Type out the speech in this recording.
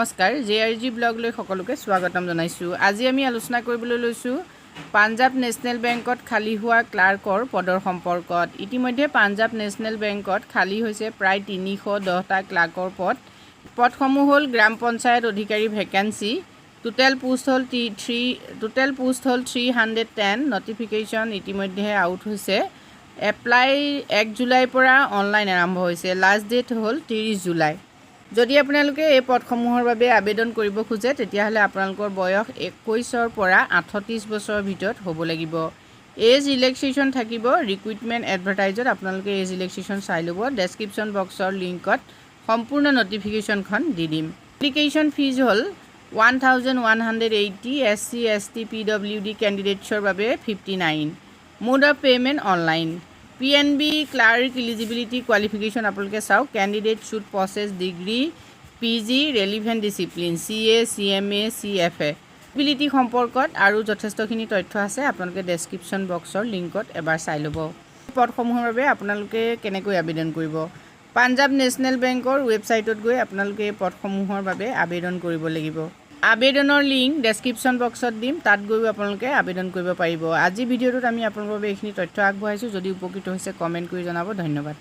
নমস্কাৰ জেআৰজি ব্লগ লৈ সকলোকে স্বাগতম জনাইছো। আজি আমি আলোচনা কৰিবলৈ লৈছো পাঞ্জাব নেশ্যনেল বেংকত খালী হোৱা ক্লাৰ্কৰ পদৰ সম্পৰ্কত। ইতিমধ্যে পাঞ্জাব নেশ্যনেল বেংকত খালী হৈছে প্ৰায় 310টা ক্লাৰ্কৰ পদ। পদসমূহ হ'ল গ্ৰাম পঞ্চায়ত অধিকাৰী ভেকেন্সি। টোটেল পোষ্ট হ'ল 310। নটিফিকেশ্যন ইতিমধ্যে আউট হৈছে। এপ্লাই 1 জুলাইৰ পৰা অনলাইন আৰম্ভ হৈছে। লাষ্ট ডেট হ'ল 30 জুলাই। যদি আপোনালোকে এই পদসমূহৰ বাবে আবেদন কৰিব খোজে তেতিয়াহ'লে আপোনালোকৰ বয়স 21ৰ পৰা 38 বছৰৰ ভিতৰত হ'ব লাগিব। এজ ৰিলেক্সেশ্যন থাকিব। ৰিক্ৰুটমেণ্ট এডভাৰটাইজত আপোনালোকে এজ ৰিলেক্সেশ্যন চাই ল'ব। ডেছক্ৰিপশ্যন বক্সৰ লিংকত সম্পূৰ্ণ নটিফিকেশ্যনখন দি দিম। এপ্লিকেশ্যন ফিজ হ'ল 1180। SC ST PWD কেণ্ডিডেটছৰ বাবে 59। Mode of payment online. PNB clerk eligibility qualification আপোনালোকে চাওক। Candidate should possess degree PG relevant discipline CA CMA CFA। Eligibility সম্পৰ্কত আৰু যথেষ্টখিনি তথ্য আছে। আপোনালোকে ডেছক্ৰিপশ্যন বক্সৰ লিংকত এবাৰ চাই ল'ব। পদসমূহৰ বাবে আপোনালোকে কেনেকৈ আবেদন কৰিব? পাঞ্জাব নেশ্যনেল বেংকৰ ৱেবছাইটত গৈ আপোনালোকে এই পদসমূহৰ বাবে আবেদন কৰিব লাগিব। আবেদনৰ লিংক ডেছক্ৰিপশ্যন বক্সত দিম, তাত গৈও আপোনালোকে আবেদন কৰিব পাৰিব। আজি ভিডিঅ'টোত আমি আপোনালোকৰ বাবে এইখিনি তথ্য আগবঢ়াইছোঁ। যদি উপকৃত হৈছে কমেণ্ট কৰি জনাব। ধন্যবাদ।